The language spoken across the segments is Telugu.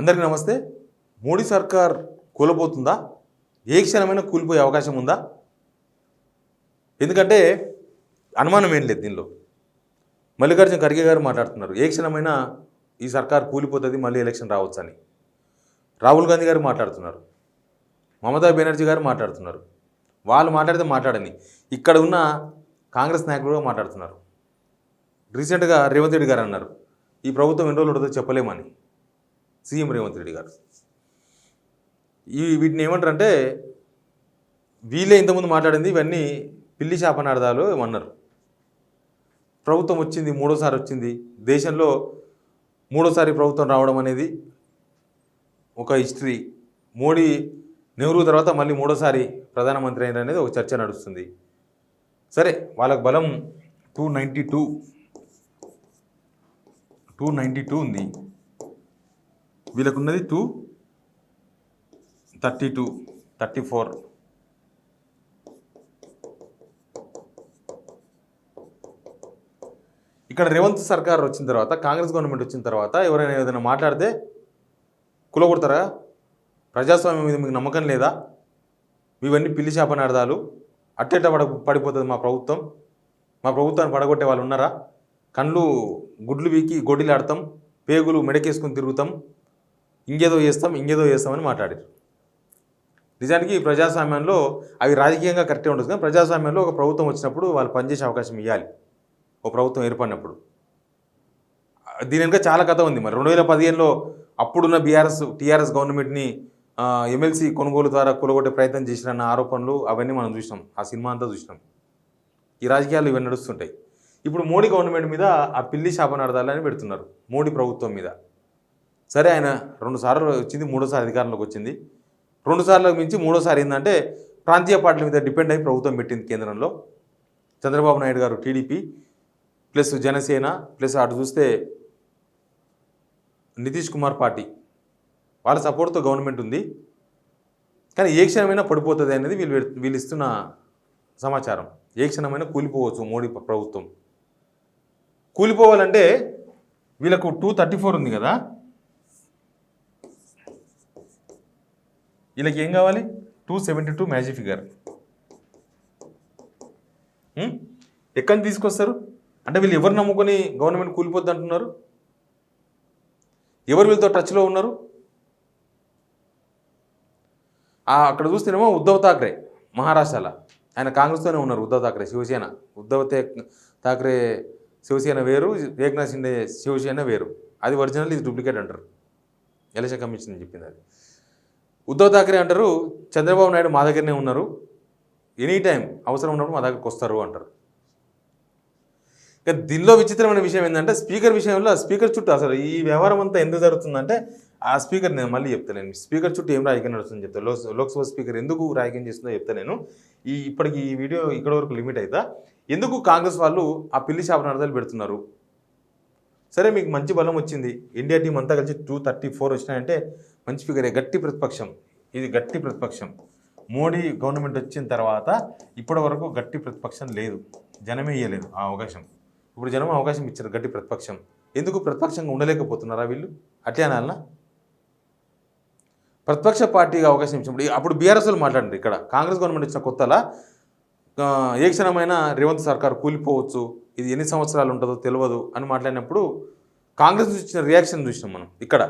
అందరికీ నమస్తే. మోడీ సర్కార్ కూలబోతుందా? ఏ క్షణమైనా కూలిపోయే అవకాశం ఉందా? ఎందుకంటే అనుమానం ఏం లేదు దీనిలో. మల్లికార్జున ఖర్గే గారు మాట్లాడుతున్నారు, ఏ క్షణమైనా ఈ సర్కార్ కూలిపోతుంది, మళ్ళీ ఎలక్షన్ రావచ్చని. రాహుల్ గాంధీ గారు మాట్లాడుతున్నారు, మమతా బెనర్జీ గారు మాట్లాడుతున్నారు. వాళ్ళు మాట్లాడితే మాట్లాడని ఇక్కడ ఉన్న కాంగ్రెస్ నాయకులు కూడా మాట్లాడుతున్నారు. రీసెంట్గా రేవంత్ రెడ్డి గారు అన్నారు, ఈ ప్రభుత్వం ఎన్ని రోజులు ఉంటుందో చెప్పలేమని. సీఎం రేవంత్ రెడ్డి గారు వీటిని ఏమంటారంటే, వీళ్ళే ఇంతకుముందు మాట్లాడింది ఇవన్నీ పిల్లి శాపనార్థాలు ఏమన్నారు. ప్రభుత్వం వచ్చింది, మూడోసారి వచ్చింది, దేశంలో మూడోసారి ప్రభుత్వం రావడం అనేది ఒక హిస్టరీ. మోడీ నెహ్రూ తర్వాత మళ్ళీ మూడోసారి ప్రధానమంత్రి అయిన అనేది ఒక చర్చ నడుస్తుంది. సరే, వాళ్ళకు బలం 292 ఉంది, వీళ్ళకున్నది 232, 34. ఇక్కడ రేవంత్ సర్కార్ వచ్చిన తర్వాత, కాంగ్రెస్ గవర్నమెంట్ వచ్చిన తర్వాత ఎవరైనా ఏదైనా మాట్లాడితే కులగొడతారా? ప్రజాస్వామ్యం మీద మీకు నమ్మకం లేదా? ఇవన్నీ పిల్లి శాపనార్థాలు, అట్టేట పడిపోతుంది మా ప్రభుత్వాన్ని పడగొట్టే వాళ్ళు ఉన్నారా? కళ్ళు గుడ్లు వీకి గొడ్డిలు ఆడతాం, పేగులు మెడకేసుకుని తిరుగుతాం, ఇంకేదో చేస్తామని మాట్లాడారు. నిజానికి ప్రజాస్వామ్యంలో అవి రాజకీయంగా కరెక్టే ఉంటుంది, కానీ ప్రజాస్వామ్యంలో ఒక ప్రభుత్వం వచ్చినప్పుడు వాళ్ళు పనిచేసే అవకాశం ఇవ్వాలి. ఒక ప్రభుత్వం ఏర్పడినప్పుడు దీని వెనుక చాలా కథ ఉంది. మరి 2015లో అప్పుడున్న టీఆర్ఎస్ గవర్నమెంట్ని ఎమ్మెల్సీ కొనుగోలు ద్వారా కూలగొట్టే ప్రయత్నం చేసిరన్న ఆరోపణలు అవన్నీ మనం చూసినాం, ఆ సినిమా అంతా చూసినాం. ఈ రాజకీయాలు ఇవన్నీ నడుస్తుంటాయి. ఇప్పుడు మోడీ గవర్నమెంట్ మీద ఆ పిల్లి శాపనార్థాలని పెడుతున్నారు, మోడీ ప్రభుత్వం మీద. సరే, ఆయన 2 సార్లు వచ్చింది, 3వ సారి అధికారంలోకి వచ్చింది. 2 సార్లకు మించి 3వ సారి ఏంటంటే ప్రాంతీయ పార్టీల మీద డిపెండ్ అయి ప్రభుత్వం పెట్టింది కేంద్రంలో. చంద్రబాబు నాయుడు గారు టీడీపీ ప్లస్ జనసేన ప్లస్ అటు చూస్తే నితీష్ కుమార్ పార్టీ, వాళ్ళ సపోర్ట్తో గవర్నమెంట్ ఉంది. కానీ ఏ క్షణమైనా పడిపోతుంది అనేది వీళ్ళు ఇస్తున్న సమాచారం. ఏ క్షణమైనా కూలిపోవచ్చు మోడీ ప్రభుత్వం. కూలిపోవాలంటే వీళ్ళకు 234 ఉంది కదా, వీళ్ళకి ఏం కావాలి? 272 మ్యాజిక్ ఫిగర్. ఎక్కడి నుంచి తీసుకొస్తారు? అంటే వీళ్ళు ఎవరు నమ్ముకొని గవర్నమెంట్ కూలిపోద్ది అంటున్నారు? ఎవరు వీళ్ళతో టచ్లో ఉన్నారు? అక్కడ చూస్తేనేమో ఉద్ధవ్ థాక్రే మహారాష్ట్రలో, ఆయన కాంగ్రెస్తోనే ఉన్నారు. ఉద్ధవ్ థాక్రే శివసేన, థాక్రే శివసేన వేరు, ఏక్నాథ్ షిండే శివసేన వేరు. అది ఒరిజినల్, ఇది డూప్లికేట్ అంటారు. ఎలక్షన్ కమిషన్ చెప్పింది అది. ఉద్ధవ్ థాక్రే అంటారు, చంద్రబాబు నాయుడు మా దగ్గరనే ఉన్నారు, ఎనీ టైం అవసరం ఉన్నప్పుడు మా దగ్గరకు వస్తారు అంటారు. ఇక దీనిలో విచిత్రమైన విషయం ఏంటంటే, స్పీకర్ విషయంలో స్పీకర్ చుట్టూ అసలు ఈ వ్యవహారం అంతా ఎందుకు జరుగుతుందంటే, ఆ స్పీకర్ నేను మళ్ళీ చెప్తాను. నేను స్పీకర్ చుట్టూ ఏం రాజకీయం నడుస్తుందని చెప్తాను. లోక్సభ స్పీకర్ ఎందుకు రాజకీయం చేస్తుందో చెప్తాను నేను. ఇప్పటికి ఈ వీడియో ఇక్కడ వరకు లిమిట్ అవుతా. ఎందుకు కాంగ్రెస్ వాళ్ళు ఆ పిల్లి శాపనార్థాలు పెడుతున్నారు? సరే, మీకు మంచి బలం వచ్చింది, ఇండియా టీం అంతా కలిసి 234 వచ్చినాయంటే మంచి ఫిగరే, గట్టి ప్రతిపక్షం. ఇది గట్టి ప్రతిపక్షం. మోడీ గవర్నమెంట్ వచ్చిన తర్వాత ఇప్పటి వరకు గట్టి ప్రతిపక్షం లేదు, జనమే ఇవ్వలేదు ఆ అవకాశం. ఇప్పుడు జనం అవకాశం ఇచ్చారు గట్టి ప్రతిపక్షం. ఎందుకు ప్రతిపక్షంగా ఉండలేకపోతున్నారా వీళ్ళు? అట్లే అనాలనా? ప్రతిపక్ష పార్టీగా అవకాశం ఇచ్చినప్పుడు అప్పుడు బీఆర్ఎస్ వాళ్ళు మాట్లాడారు. ఇక్కడ కాంగ్రెస్ గవర్నమెంట్ ఇచ్చిన కొత్తలా ఏ క్షణమైనా రేవంత్ సర్కార్ కూలిపోవచ్చు, ఇది ఎన్ని సంవత్సరాలు ఉంటుందో తెలియదు అని మాట్లాడినప్పుడు కాంగ్రెస్ ఇచ్చిన రియాక్షన్ చూసినాం మనం ఇక్కడ.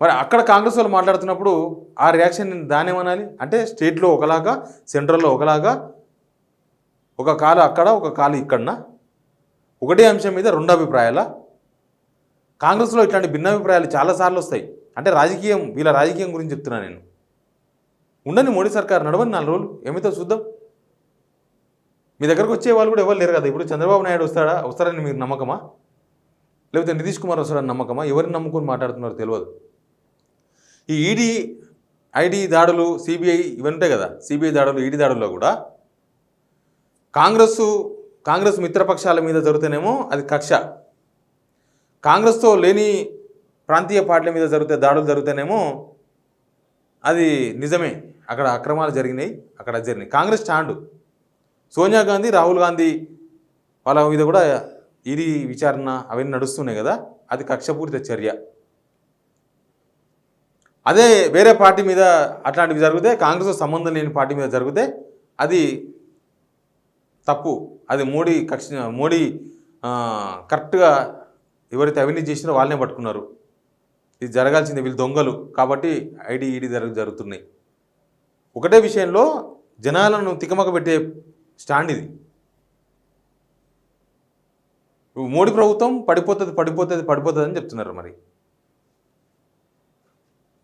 మరి అక్కడ కాంగ్రెస్ వాళ్ళు మాట్లాడుతున్నప్పుడు ఆ రియాక్షన్ దానేమనాలి అంటే, స్టేట్లో ఒకలాగా, సెంట్రల్లో ఒకలాగా, ఒక కాలు అక్కడ ఒక కాలు ఇక్కడనా? ఒకటే అంశం మీద 2 అభిప్రాయాలా? కాంగ్రెస్లో ఇట్లాంటి భిన్నాభిప్రాయాలు చాలాసార్లు వస్తాయి. అంటే రాజకీయం, వీళ్ళ రాజకీయం గురించి చెప్తున్నా నేను. ఉండని మోడీ సర్కార్ నడవని 4 రోజులు, ఏమైతే చూద్దాం. మీ దగ్గరకు వచ్చే వాళ్ళు కూడా ఎవరు లేరు కదా. ఇప్పుడు చంద్రబాబు నాయుడు వస్తారని మీకు నమ్మకమా? లేకపోతే నితీష్ కుమార్ వస్తారని నమ్మకమా? ఎవరిని నమ్ముకొని మాట్లాడుతున్నారో తెలియదు. ఈ ఈడీ ఐడి దాడులు, సిబిఐ ఇవి ఉంటాయి కదా, సిబిఐ దాడులు, ఈడీ దాడుల్లో కూడా కాంగ్రెస్ మిత్రపక్షాల మీద జరుగుతేనేమో అది కక్ష, కాంగ్రెస్తో లేని ప్రాంతీయ పార్టీల మీద దాడులు జరుగుతేనేమో అది నిజమే, అక్కడ అక్రమాలు జరిగినాయి, అక్కడ జరిగినాయి. కాంగ్రెస్ స్టాండు, సోనియా గాంధీ, రాహుల్ గాంధీ వాళ్ళ మీద కూడా ఈడీ విచారణ అవన్నీ నడుస్తున్నాయి కదా, అది కక్షపూరిత చర్య. అదే వేరే పార్టీ మీద అట్లాంటివి జరిగితే, కాంగ్రెస్తో సంబంధం లేని పార్టీ మీద జరిగితే అది తప్పు. అది మోడీ కరెక్ట్గా ఎవరైతే అవినీతి చేసినారో వాళ్ళనే పట్టుకున్నారు. ఇది జరగాల్సిందే, వీళ్ళు దొంగలు కాబట్టి ఈడీ జరుగుతున్నాయి. ఒకటే విషయంలో జనాలను తికమక పెట్టే స్టాండ్ ఇది. మోడీ ప్రభుత్వం పడిపోతుంది అని చెప్తున్నారు. మరి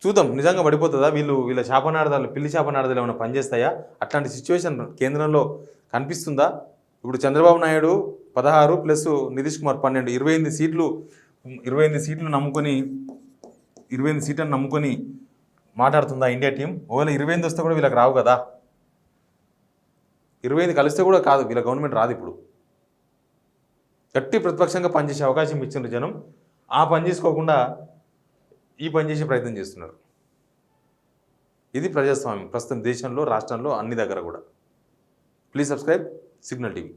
చూద్దాం నిజంగా పడిపోతుందా, వీళ్ళ శాపనార్థాలు, పిల్లి శాపనార్థాలు ఏమైనా పనిచేస్తాయా? అట్లాంటి సిచ్యువేషన్ కేంద్రంలో కనిపిస్తుందా? ఇప్పుడు చంద్రబాబు నాయుడు 16 ప్లస్ నితీష్ కుమార్ 12, 28 సీట్లు నమ్ముకొని 28 సీట్లను నమ్ముకొని మాట్లాడుతుందా ఇండియా టీం? ఒకవేళ 28 వస్తే కూడా వీళ్ళకి రావు కదా. 28 కలిస్తే కూడా కాదు, వీళ్ళ గవర్నమెంట్ రాదు. ఇప్పుడు గట్టి ప్రతిపక్షంగా పనిచేసే అవకాశం ఇచ్చిన జనం ఆ పని చేసుకోకుండా ఈ పని చేసే ప్రయత్నం చేస్తున్నారు. ఇది ప్రజాస్వామ్యం ప్రస్తుతం దేశంలో, రాష్ట్రంలో, అన్ని దగ్గర కూడా. Please subscribe signal TV.